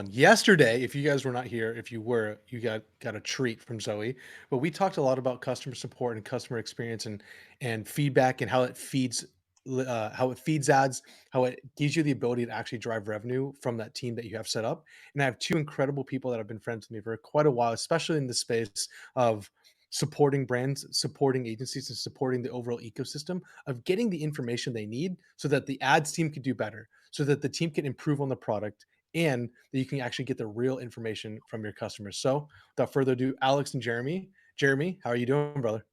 Yesterday, if you guys were not here, if you were, you got a treat from Zoe. But we talked a lot about customer support and customer experience and feedback and how it how it feeds ads, how it gives you the ability to actually drive revenue from that team that you have set up. And I have two incredible people that have been friends with me for quite a while, especially in the space of supporting brands, supporting agencies, and supporting the overall ecosystem of getting the information they need so that the ads team can do better, so that the team can improve on the product and that you can actually get the real information from your customers. So, without further ado, Alex and Jeremy. Jeremy, how are you doing, brother?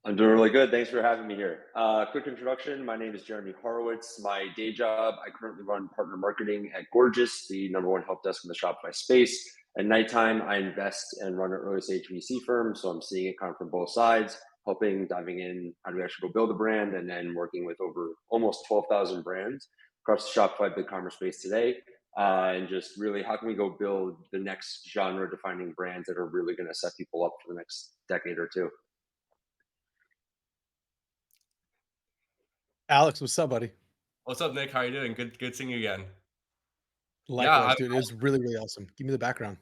I'm doing really good. Thanks for having me here. Quick introduction. My name is Jeremy Horowitz. My day job, I currently run partner marketing at Gorgias, the number one help desk in the Shopify space. At nighttime, I invest and run an early stage VC firm. So I'm seeing it kind of from both sides, helping, diving in, how do we actually go build a brand, and then working with over almost 12,000 brands across the Shopify BigCommerce space today. And just really, how can we go build the next genre defining brands that are really going to set people up for the next decade or two? Alex, what's up, buddy? What's up, Nick? How you doing? Good seeing you again. Yeah, Likewise, dude. It was really, really awesome. Give me the background.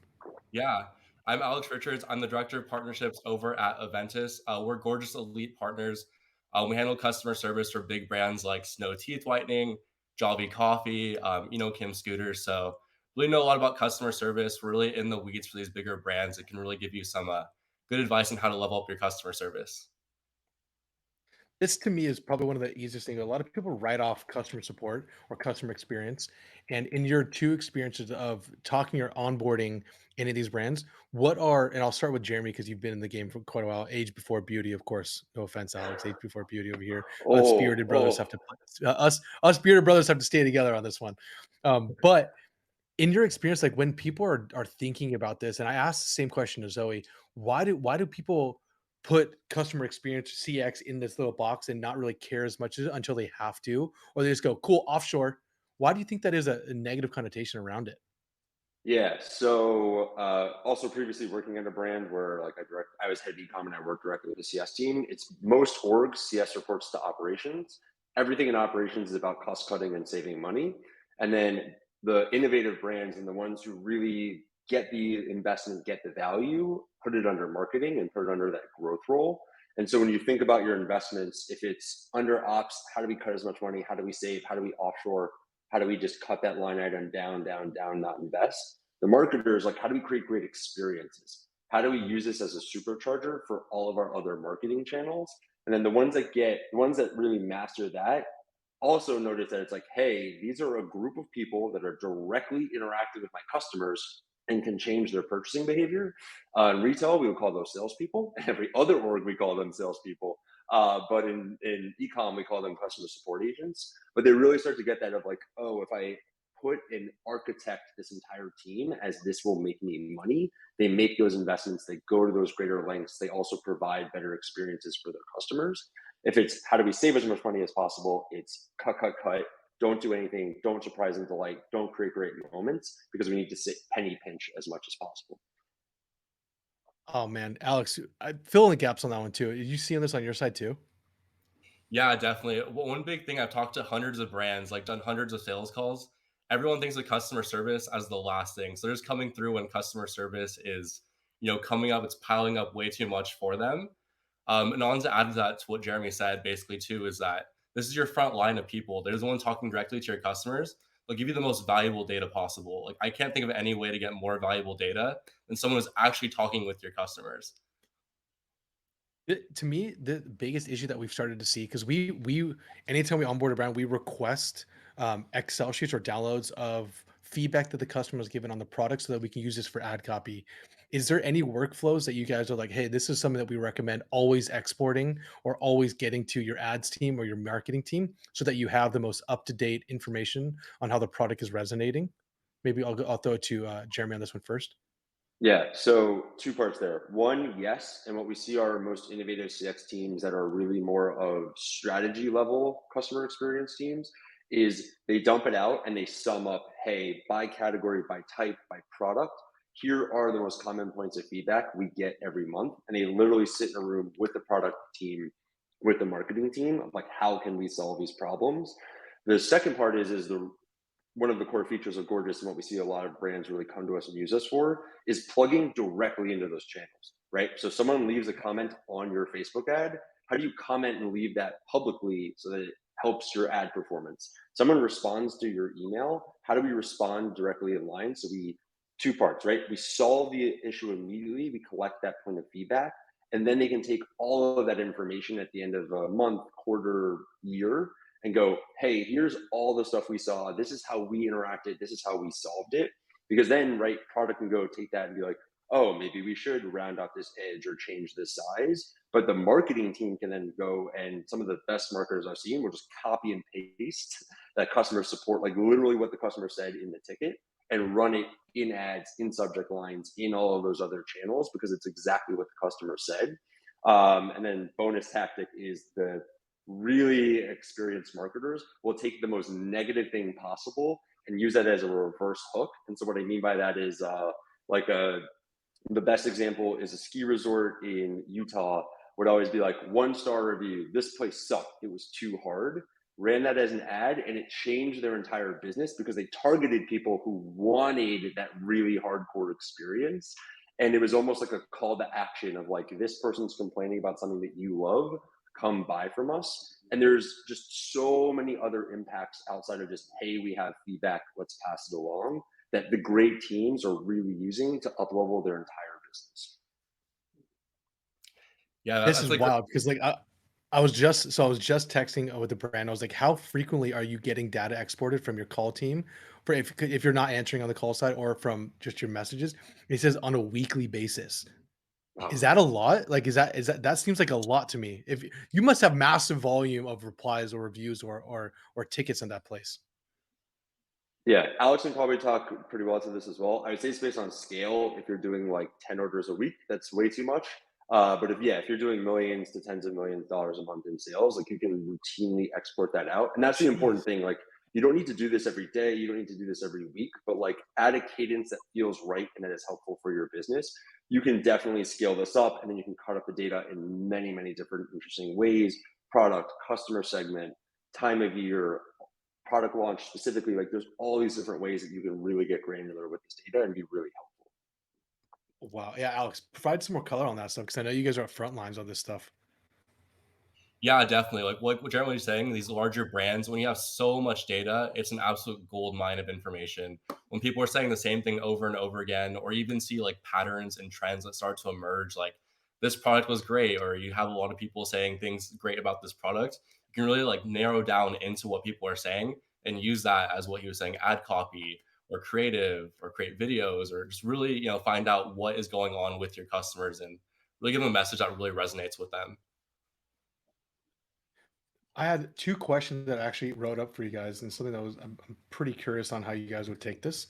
yeah. I'm Alex Richards. I'm the director of partnerships over at Aventus. We're gorgeous elite partners. We handle customer service for big brands like Snow Teeth Whitening, Jolly Coffee, Kim Scooters. So really know a lot about customer service. We're really in the weeds for these bigger brands. It can really give you some good advice on how to level up your customer service. This to me is probably one of the easiest things. A lot of people write off customer support or customer experience. And in your two experiences of talking or onboarding any of these brands, what are, and I'll start with Jeremy because you've been in the game for quite a while. Age before beauty, of course. No offense, Alex. Age before beauty over here. Us bearded brothers have to us bearded brothers have to stay together on this one. But in your experience, like when people are thinking about this, and I asked the same question to Zoe, why do people put customer experience CX in this little box and not really care as much as until they have to, or they just go, cool, offshore. Why do you think that is a negative connotation around it? Yeah. So also previously working at a brand where like I was head of ecom and I worked directly with the CS team. It's most orgs, CS reports to operations. Everything in operations is about cost cutting and saving money. And then the innovative brands and the ones who really get the investment, get the value, put it under marketing and put it under that growth role. And so when you think about your investments, if it's under ops, how do we cut as much money? How do we save? How do we offshore? How do we just cut that line item down, down, down, not invest? The marketers, like, how do we create great experiences? How do we use this as a supercharger for all of our other marketing channels? And then the ones that really master that also notice that it's like, hey, these are a group of people that are directly interacting with my customers and can change their purchasing behavior. In retail, we would call those salespeople. Every other org, we call them salespeople. But in ecom, we call them customer support agents. But they really start to get that of like, oh, if I put and architect this entire team as this will make me money, they make those investments, they go to those greater lengths, they also provide better experiences for their customers. If it's how do we save as much money as possible, it's cut, cut, cut. Don't do anything. Don't surprise and delight. Don't create great moments because we need to sit penny pinch as much as possible. Oh man, Alex, I fill in the gaps on that one too. Are you seeing this on your side too? Yeah, definitely. One big thing, I've talked to hundreds of brands, like done hundreds of sales calls. Everyone thinks of customer service as the last thing. So they're just coming through when customer service is, coming up, it's piling up way too much for them. And on to add to that, to what Jeremy said, basically too, is that this is your front line of people. There's the one talking directly to your customers. They'll give you the most valuable data possible. Like I can't think of any way to get more valuable data than someone who's actually talking with your customers. To me, the biggest issue that we've started to see because we anytime we onboard a brand, we request Excel sheets or downloads of feedback that the customer has given on the product so that we can use this for ad copy. Is there any workflows that you guys are like, hey, this is something that we recommend always exporting or always getting to your ads team or your marketing team so that you have the most up to date information on how the product is resonating? Maybe I'll throw it to Jeremy on this one first. Yeah, so two parts there. One, yes, and what we see are most innovative CX teams that are really more of strategy level customer experience teams is they dump it out and they sum up, hey, by category, by type, by product, here are the most common points of feedback we get every month. And they literally sit in a room with the product team, with the marketing team of like, how can we solve these problems? The second part is the one of the core features of Gorgias and what we see a lot of brands really come to us and use us for is plugging directly into those channels, right? So someone leaves a comment on your Facebook ad. How do you comment and leave that publicly so that it helps your ad performance? Someone responds to your email. How do we respond directly in line? So we, two parts, right? We solve the issue immediately. We collect that point of feedback, and then they can take all of that information at the end of a month, quarter, year, and go, hey, here's all the stuff we saw. This is how we interacted. This is how we solved it. Because then, right, product can go take that and be like, oh, maybe we should round out this edge or change this size. But the marketing team can then go, and some of the best marketers I've seen will just copy and paste that customer support, like literally what the customer said in the ticket, and run it in ads, in subject lines, in all of those other channels because it's exactly what the customer said. And then bonus tactic is the really experienced marketers will take the most negative thing possible and use that as a reverse hook. And so what I mean by that is like a the best example is a ski resort in Utah would always be like 1-star review. This place sucked. It was too hard. Ran that as an ad and it changed their entire business because they targeted people who wanted that really hardcore experience. And it was almost like a call to action of like, this person's complaining about something that you love, come buy from us. And there's just so many other impacts outside of just, hey, we have feedback, let's pass it along, that the great teams are really using to uplevel their entire business. Yeah, This that's is like wild because like I was just texting with the brand. I was like, how frequently are you getting data exported from your call team for if you're not answering on the call side or from just your messages? He says on a weekly basis. Is Wow. that a lot? Like, that seems like a lot to me. If you must have massive volume of replies or reviews or tickets in that place. Yeah, Alex can probably talk pretty well to this as well. I would say it's based on scale. If you're doing like 10 orders a week, that's way too much. But if you're doing millions to tens of millions of dollars a month in sales, like you can routinely export that out. And that's the important Jeez. thing. Like you don't need to do this every day. You don't need to do this every week, but like add a cadence that feels right and that is helpful for your business. You can definitely scale this up and then you can cut up the data in many, many different interesting ways: product, customer segment, time of year, product launch specifically. Like there's all these different ways that you can really get granular with this data and be really helpful. Wow. Yeah, Alex, provide some more color on that stuff because I know you guys are at front lines on this stuff. Yeah, definitely. Like what Jeremy was saying, these larger brands, when you have so much data, it's an absolute gold mine of information. When people are saying the same thing over and over again, or even see like patterns and trends that start to emerge, like this product was great, or you have a lot of people saying things great about this product, you can really like narrow down into what people are saying and use that as what he was saying, ad copy or creative or create videos or just really, find out what is going on with your customers and really give them a message that really resonates with them. I had two questions that I actually wrote up for you guys, and something that I'm pretty curious on how you guys would take this.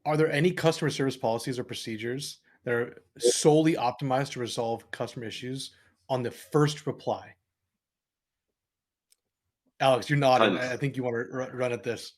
Are there any customer service policies or procedures that are solely optimized to resolve customer issues on the first reply? Alex, you're nodding. I Tons. think you want to run at this.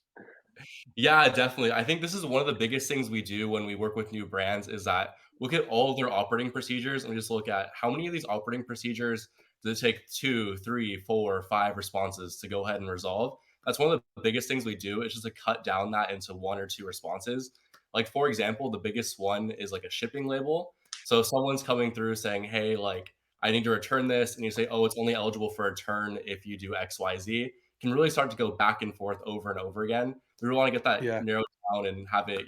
Yeah, definitely. I think this is one of the biggest things we do when we work with new brands is that look at all of their operating procedures and we just look at how many of these operating procedures does it take 2, 3, 4, 5 responses to go ahead and resolve. That's one of the biggest things we do is just to cut down that into 1 or 2 responses. Like for example, the biggest one is like a shipping label. So if someone's coming through saying, hey, like I need to return this, and you say, oh, it's only eligible for return if you do XYZ, can really start to go back and forth over and over again. We really want to get that Yeah, narrowed down and have it,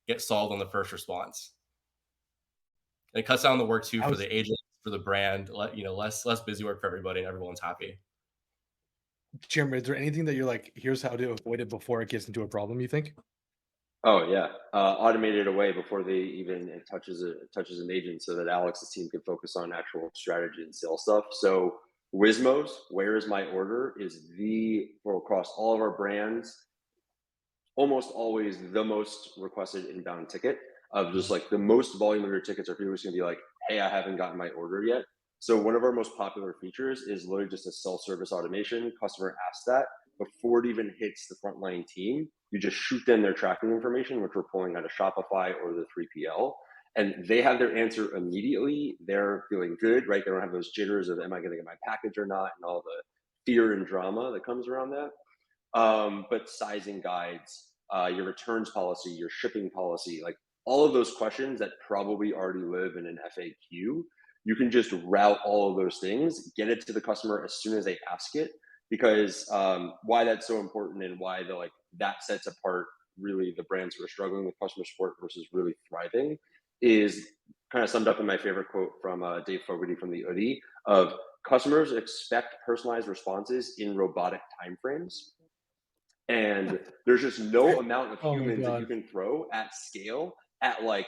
get solved on the first response. It cuts down the work too I for was the agent, for the brand, less busy work for everybody and everyone's happy. Jim. Is there anything that you're like, here's how to avoid it before it gets into a problem? You think? Oh yeah, automate it away before they even it touches an agent, so that Alex's team can focus on actual strategy and sales stuff. So Wizmos, where is my order, is the for across all of our brands almost always the most requested inbound ticket of just like the most volume of your tickets are people just gonna be like, hey, I haven't gotten my order yet. So one of our most popular features is literally just a self-service automation. Customer asks that before it even hits the frontline team. You just shoot them their tracking information, which we're pulling out of Shopify or the 3PL, and they have their answer immediately. They're feeling good, right? They don't have those jitters of am I going to get my package or not, and all the fear and drama that comes around that. but sizing guides, your returns policy, your shipping policy, like all of those questions that probably already live in an FAQ, you can just route all of those things, get it to the customer as soon as they ask it. Because why that's so important and why the like that sets apart really the brands who are struggling with customer support versus really thriving is kind of summed up in my favorite quote from Dave Fogarty from the Hoodie of customers expect personalized responses in robotic timeframes. And there's just no amount of Oh my humans that you god. can throw at scale at like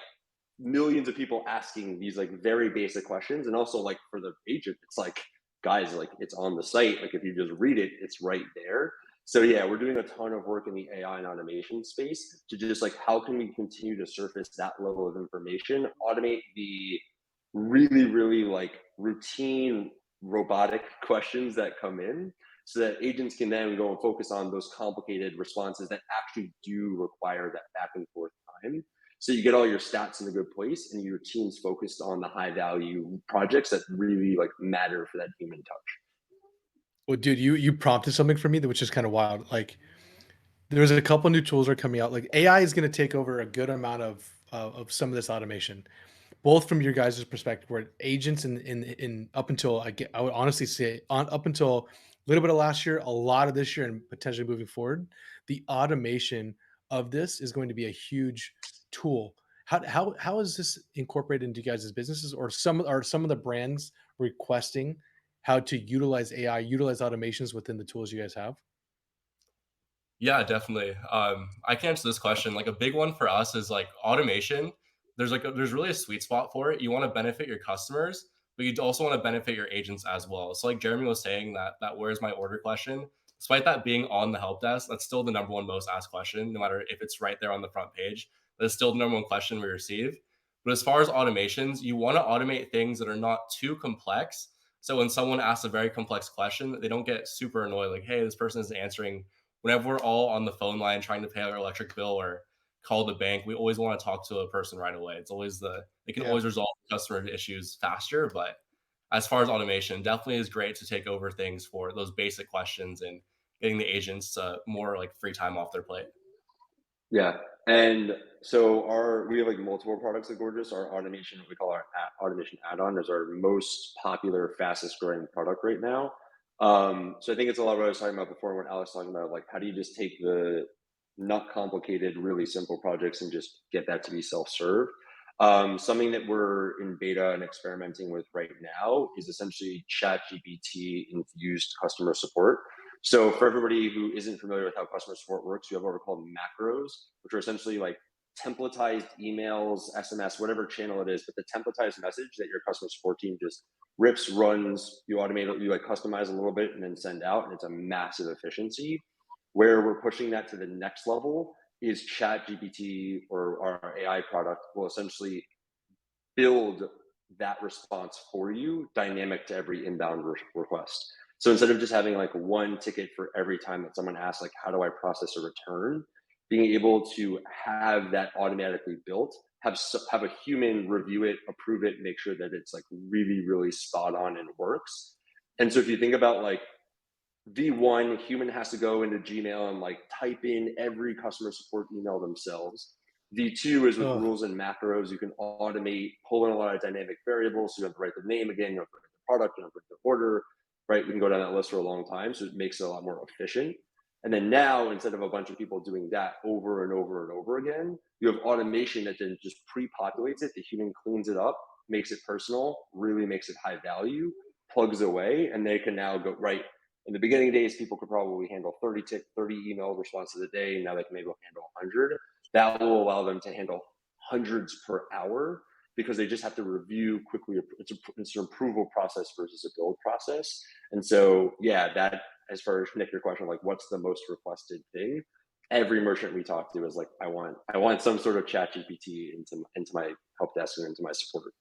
millions of people asking these like very basic questions. And also like for the agent, it's like, guys, like it's on the site. Like if you just read it, it's right there. So yeah, we're doing a ton of work in the AI and automation space to just like how can we continue to surface that level of information, automate the really, really like routine robotic questions that come in so that agents can then go and focus on those complicated responses that actually do require that back and forth time. So you get all your stats in a good place and your team's focused on the high value projects that really like matter for that human touch. Well, dude, you prompted something for me that which is kind of wild. Like there's a couple new tools are coming out. Like AI is going to take over a good amount of some of this automation, both from your guys' perspective, where agents in up until I would honestly say on up until a little bit of last year, a lot of this year, and potentially moving forward, the automation of this is going to be a huge tool. How is this incorporated into you guys' businesses, or some of the brands requesting how to utilize AI, utilize automations within the tools you guys have? Yeah, definitely. I can answer this question. Like a big one for us is like automation. There's really a sweet spot for it. You want to benefit your customers, but you also want to benefit your agents as well. So like Jeremy was saying that where's my order question, despite that being on the help desk, that's still the number one most asked question, no matter if it's right there on the front page. That's still the number one question we receive. But as far as automations, you want to automate things that are not too complex. So when someone asks a very complex question, they don't get super annoyed, like, hey, this person is answering whenever we're all on the phone line trying to pay our electric bill or call the bank, we always want to talk to a person right away. It's always they can Yeah. always resolve customer issues faster. But as far as automation, definitely is great to take over things for those basic questions and getting the agents more like free time off their plate. Yeah. And so we have like multiple products at Gorgeous. Our automation, what we call our automation add-on is our most popular, fastest growing product right now. So I think it's a lot of what I was talking about before when Alex was talking about like how do you just take the not complicated, really simple projects and just get that to be self-serve. Something that we're in beta and experimenting with right now is essentially chat GPT infused customer support. So for everybody who isn't familiar with how customer support works, we have what are called macros, which are essentially like templatized emails, SMS, whatever channel it is, but the templatized message that your customer support team just rips, runs, you automate it, you like customize a little bit and then send out, and it's a massive efficiency. Where we're pushing that to the next level is Chat GPT or our AI product will essentially build that response for you dynamic to every inbound request. So instead of just having like one ticket for every time that someone asks, like, how do I process a return? Being able to have that automatically built, have a human review it, approve it, make sure that it's like really, really spot on and works. And so if you think about like V1, human has to go into Gmail and like type in every customer support email themselves. V2 is with Oh, rules and macros. You can automate, pull in a lot of dynamic variables. So you don't have to write the name again, you don't have to write the product, you don't have to write the order, right? We can go down that list for a long time. So it makes it a lot more efficient. And then now, instead of a bunch of people doing that over and over and over again, you have automation that then just pre-populates it. The human cleans it up, makes it personal, really makes it high value, plugs away, and they can now go right. In the beginning days, people could probably handle 30 email responses a day. Now they can maybe handle 100. That will allow them to handle hundreds per hour because they just have to review quickly. It's an approval process versus a build process. And so, yeah, that as far as Nick, your question, like what's the most requested thing? Every merchant we talk to is like, I want some sort of chat GPT into my help desk and into my support.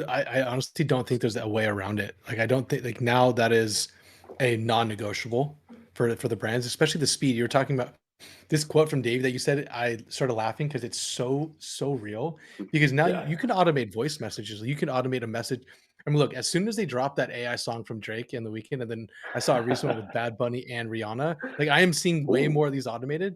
I honestly don't think there's a way around it. Like, I don't think like now that is a non-negotiable for the brands, especially the speed. You're talking about this quote from Dave that you said. I started laughing because it's so real. Because now Yeah. you can automate voice messages. You can automate a message. I mean, look, as soon as they dropped that AI song from Drake in the weekend, and then I saw a recent one with Bad Bunny and Rihanna, like I am seeing way Ooh. more of these automated.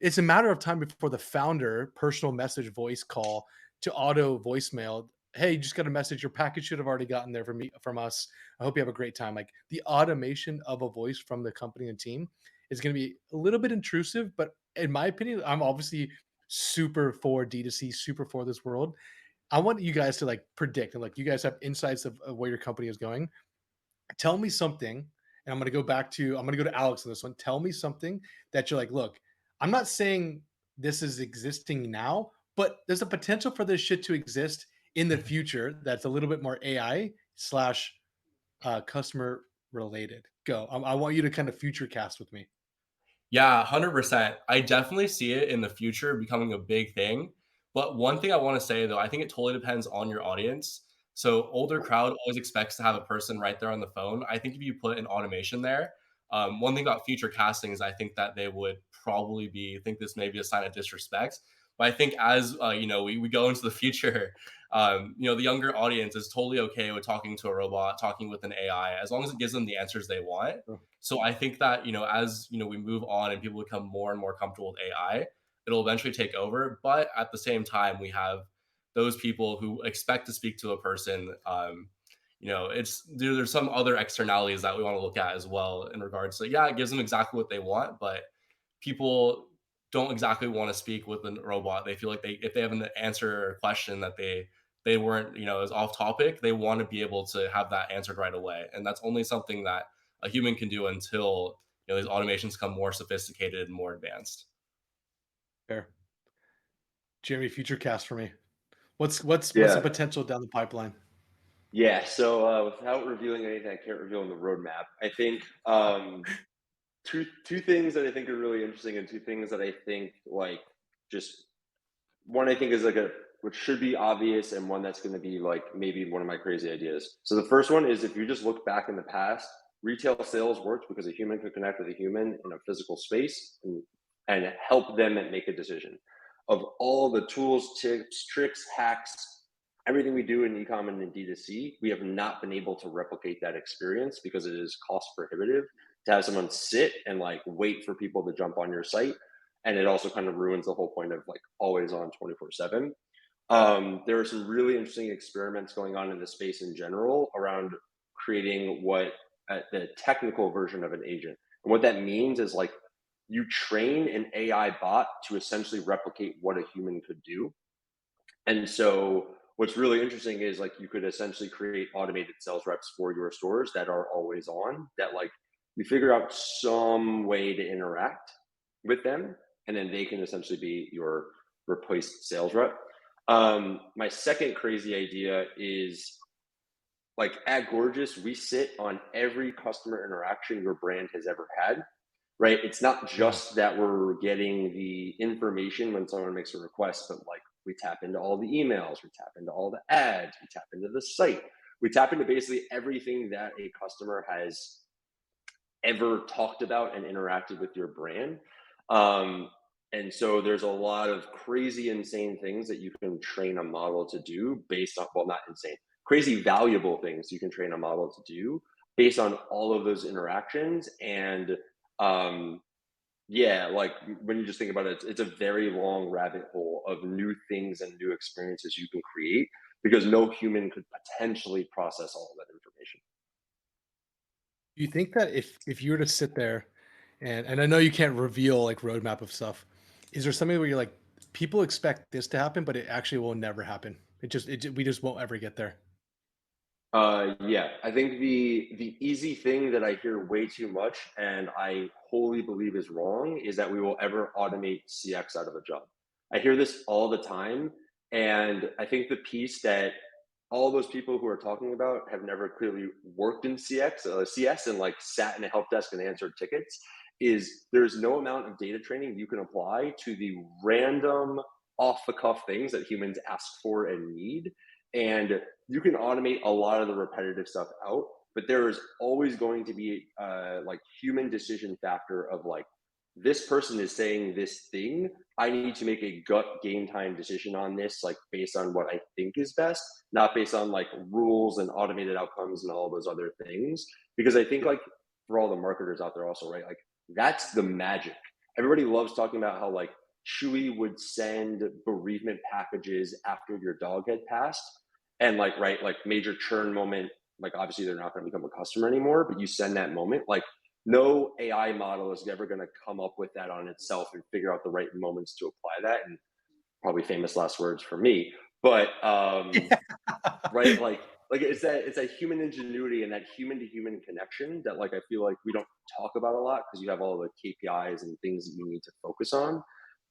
It's a matter of time before the founder personal message voice call to auto voicemail. Hey, you just got a message. Your package should have already gotten there from us. I hope you have a great time. Like the automation of a voice from the company and team is going to be a little bit intrusive, but in my opinion, I'm obviously super for D2C, super for this world. I want you guys to like predict and like you guys have insights of where your company is going. Tell me something, and I'm gonna go to Alex on this one. Tell me something that you're like, look, I'm not saying this is existing now, but there's a potential for this shit to exist in the future that's a little bit more AI slash customer related. Go. I want you to kind of future cast with me. Yeah, 100%. I definitely see it in the future becoming a big thing. But one thing I want to say though, I think it totally depends on your audience. So older crowd always expects to have a person right there on the phone. I think if you put an automation there, one thing about future casting is I think that they would probably be. I think this may be a sign of disrespect, but I think as we go into the future, the younger audience is totally okay with talking to a robot, talking with an AI, as long as it gives them the answers they want. Oh, So I think that, as we move on and people become more and more comfortable with AI, it'll eventually take over. But at the same time, we have those people who expect to speak to a person. There's some other externalities that we want to look at as well in regards to, yeah, it gives them exactly what they want, but people don't exactly want to speak with a robot. They feel like if they have an answer or question that they weren't, is off topic, they want to be able to have that answered right away. And that's only something that a human can do until these automations become more sophisticated and more advanced. fair. Jeremy, future cast for me. What's the Yeah. potential down the pipeline? Yeah. So without revealing anything, I can't reveal in the roadmap. I think two things that I think are really interesting, and two things that I think like just one I think is like a which should be obvious, and one that's going to be like maybe one of my crazy ideas. So the first one is if you just look back in the past, retail sales worked because a human could connect with a human in a physical space and help them make a decision. Of all the tools, tips, tricks, hacks, everything we do in ecom and in D2C, we have not been able to replicate that experience because it is cost prohibitive to have someone sit and like wait for people to jump on your site. And it also kind of ruins the whole point of like always on 24/7. There are some really interesting experiments going on in the space in general around creating what the technical version of an agent. And what that means is like you train an AI bot to essentially replicate what a human could do. And so what's really interesting is like you could essentially create automated sales reps for your stores that are always on, that like you figure out some way to interact with them, and then they can essentially be your replaced sales rep. My second crazy idea is like at Gorgias, we sit on every customer interaction your brand has ever had, right? It's not Yeah. just that we're getting the information when someone makes a request, but like we tap into all the emails, we tap into all the ads, we tap into the site, we tap into basically everything that a customer has ever talked about and interacted with your brand. And so there's a lot of crazy, insane things that you can train a model to do based on, well, not insane, crazy, valuable things you can train a model to do based on all of those interactions. And um, yeah, like when you just think about it, it's a very long rabbit hole of new things and new experiences you can create because no human could potentially process all of that information. Do you think that if you were to sit there and I know you can't reveal like roadmap of stuff, is there something where you're like, people expect this to happen, but it actually will never happen? We just won't ever get there. Yeah, I think the easy thing that I hear way too much, and I wholly believe is wrong, is that we will ever automate CX out of a job. I hear this all the time, and I think the piece that all those people who are talking about have never clearly worked in CS, and like sat in a help desk and answered tickets. Is there's no amount of data training you can apply to the random off the cuff things that humans ask for and need, and you can automate a lot of the repetitive stuff out, but there is always going to be like human decision factor of like this person is saying this thing. I need to make a gut game time decision on this, like based on what I think is best, not based on like rules and automated outcomes and all those other things. Because I think Yeah. like for all the marketers out there also, right? Like that's the magic. Everybody loves talking about how like Chewy would send bereavement packages after your dog had passed. And like, right, like major churn moment, like obviously they're not going to become a customer anymore, but you send that moment, like no AI model is ever going to come up with that on itself and figure out the right moments to apply that. And probably famous last words for me, but right, like it's that human ingenuity and that human to human connection that like I feel like we don't talk about a lot because you have all the KPIs and things that you need to focus on,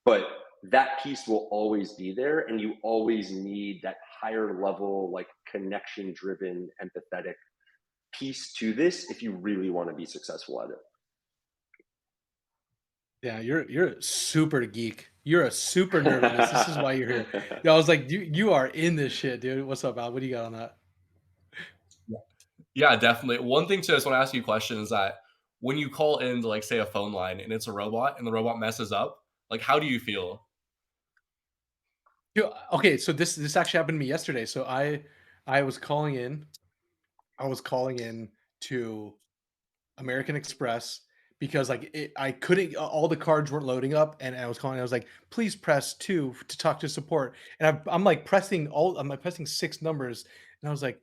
but that piece will always be there, and you always need that higher level like connection driven empathetic piece to this if you really want to be successful at it. Yeah, you're a super geek. You're a super nerd on this. This is why you're here. Yeah, I was like, you are in this shit, dude. What's up, Al? What do you got on that? Yeah, definitely. One thing too, I just want to ask you a question is that when you call into like say a phone line and it's a robot and the robot messes up, like how do you feel? Okay, so this actually happened to me yesterday. So I was calling in. I was calling in to American Express because like I couldn't all the cards weren't loading up, and I was calling. I was like, please press 2 to talk to support, and I'm like I'm like pressing 6 numbers, and I was like,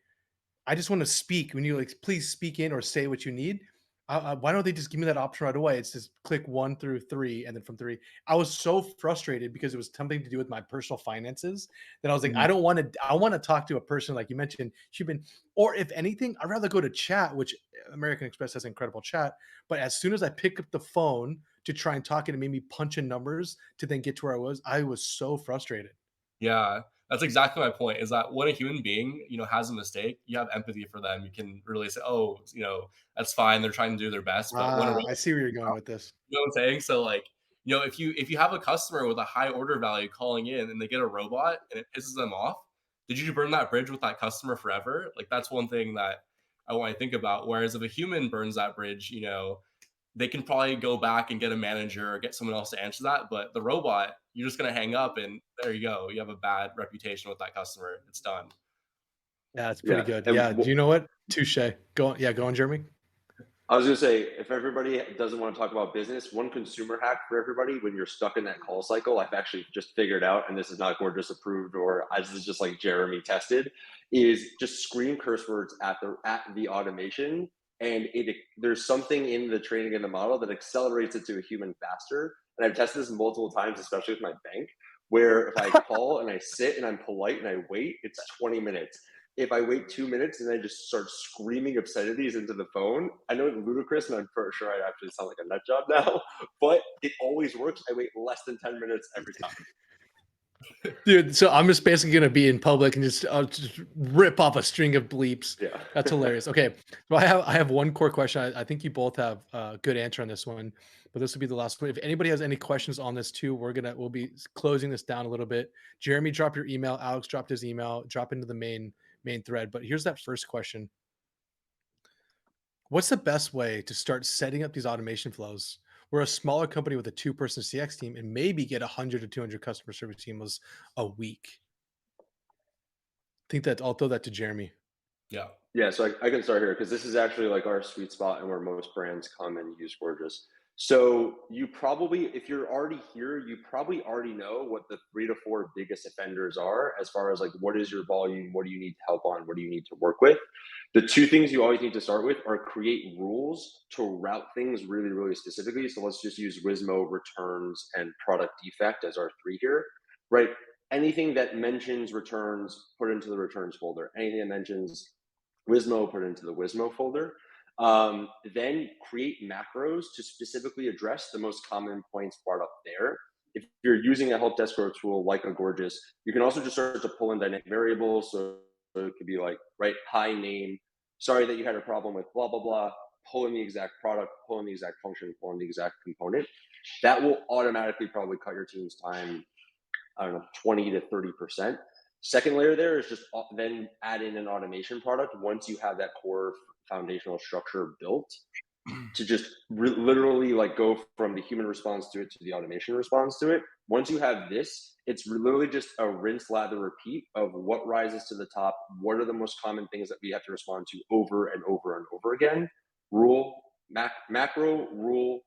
I just want to speak. When you like, please speak in or say what you need. Why don't they just give me that option right away? It's just click 1 through 3, and then from 3. I was so frustrated because it was something to do with my personal finances that I was like, I Mhm. don't want to. I want to talk to a person like you mentioned, human, or if anything, I'd rather go to chat, which American Express has incredible chat. But as soon as I pick up the phone to try and talk, and it made me punch in numbers to then get to where I was so frustrated. Yeah, that's exactly my point. Is that when a human being, has a mistake, you have empathy for them. You can really say, "Oh, that's fine. They're trying to do their best." But when a I see where you're going with this. you know what I'm saying? So like, if you have a customer with a high order value calling in and they get a robot and it pisses them off, did you burn that bridge with that customer forever? Like that's one thing that I want to think about. Whereas if a human burns that bridge, they can probably go back and get a manager or get someone else to answer that. But the robot, you're just gonna hang up and there you go. You have a bad reputation with that customer. It's done. Yeah, it's pretty Yeah, good. and Yeah, do you know what? Touche. Go on, yeah, go on, Jeremy. I was gonna say, if everybody doesn't want to talk about business, one consumer hack for everybody when you're stuck in that call cycle, I've actually just figured out, and this is not Gorgias approved or this is just like Jeremy tested, is just scream curse words at the automation, and there's something in the training in the model that accelerates it to a human faster. And I've tested this multiple times, especially with my bank, where if I call and I sit and I'm polite and I wait, it's 20 minutes. If I wait 2 minutes and I just start screaming obscenities into the phone, I know it's ludicrous and I'm for sure I actually sound like a nut job now, but it always works. I wait less than 10 minutes every time. Dude, so I'm just basically gonna be in public and just rip off a string of bleeps. Yeah. That's hilarious. Okay, so I have one core question. I think you both have a good answer on this one, but this will be the last one. If anybody has any questions on this too, we'll be closing this down a little bit. Jeremy, drop your email. Alex dropped his email. Drop into the main thread. But here's that first question: what's the best way to start setting up these automation flows? We're a smaller company with a two-person CX team and maybe get 100 to 200 customer service teams a week. Think that I'll throw that to Jeremy. Yeah. Yeah, so I can start here because this is actually like our sweet spot and where most brands come and use Gorgias. So you probably, if you're already here, you probably already know what the 3 to 4 biggest offenders are as far as like what is your volume, what do you need help on, what do you need to work with. The two things you always need to start with are create rules to route things really, really specifically. So let's just use Wismo, returns, and product defect as our three here, right? Anything that mentions returns, put into the returns folder. Anything that mentions Wismo, put it into the Wismo folder. Then create macros to specifically address the most common points brought up there. If you're using a help desk or a tool like a Gorgias, you can also just start to pull in dynamic variables. So it could be like, right, hi name, sorry that you had a problem with blah, blah, blah, pull in the exact product, pull in the exact function, pull in the exact component. That will automatically probably cut your team's time, I don't know, 20 to 30%. Second layer there is just then add in an automation product once you have that core foundational structure built. to just literally like go from the human response to it to the automation response to it. Once you have this, it's literally just a rinse, lather, repeat of what rises to the top. What are the most common things that we have to respond to over and over and over again? Rule, macro, rule,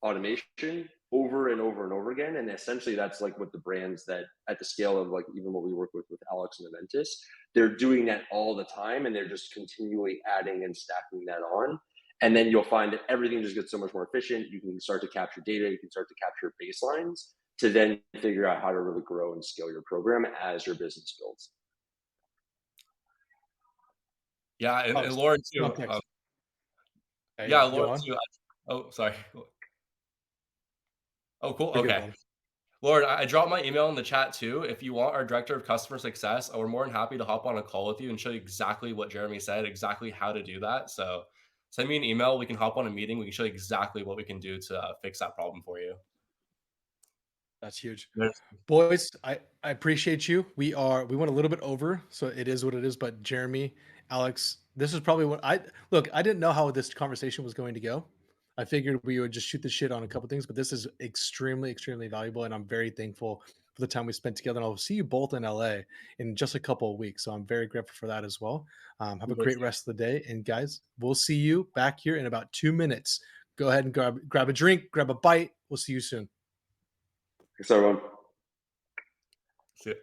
automation over and over and over again. And essentially that's like what the brands that at the scale of like even what we work with Alex and Aventus, they're doing that all the time and they're just continually adding and stacking that on. And then you'll find that everything just gets so much more efficient. You can start to capture data, you can start to capture baselines to then figure out how to really grow and scale your program as your business builds. Yeah, Oh, and Lauren too. context. Yeah, Yeah, Lauren go on. too. Oh, sorry. Oh, cool. You're good, Okay. bud. Lauren, I dropped my email in the chat too. If you want our director of customer success, we're more than happy to hop on a call with you and show you exactly what Jeremy said, exactly how to do that. So send me an email. We can hop on a meeting. We can show you exactly what we can do to fix that problem for you. That's huge. There's- Boys, I appreciate you. We went a little bit over, so it is what it is. But Jeremy, Alex, this is probably what I didn't know how this conversation was going to go. I figured we would just shoot the shit on a couple things, but this is extremely, extremely valuable, and I'm very thankful for the time we spent together. And I'll see you both in LA in just a couple of weeks, so I'm very grateful for that as well. Have a great rest of the day, and guys, we'll see you back here in about 2 minutes. Go ahead and grab a drink, grab a bite. We'll see you soon. Thanks everyone. See ya.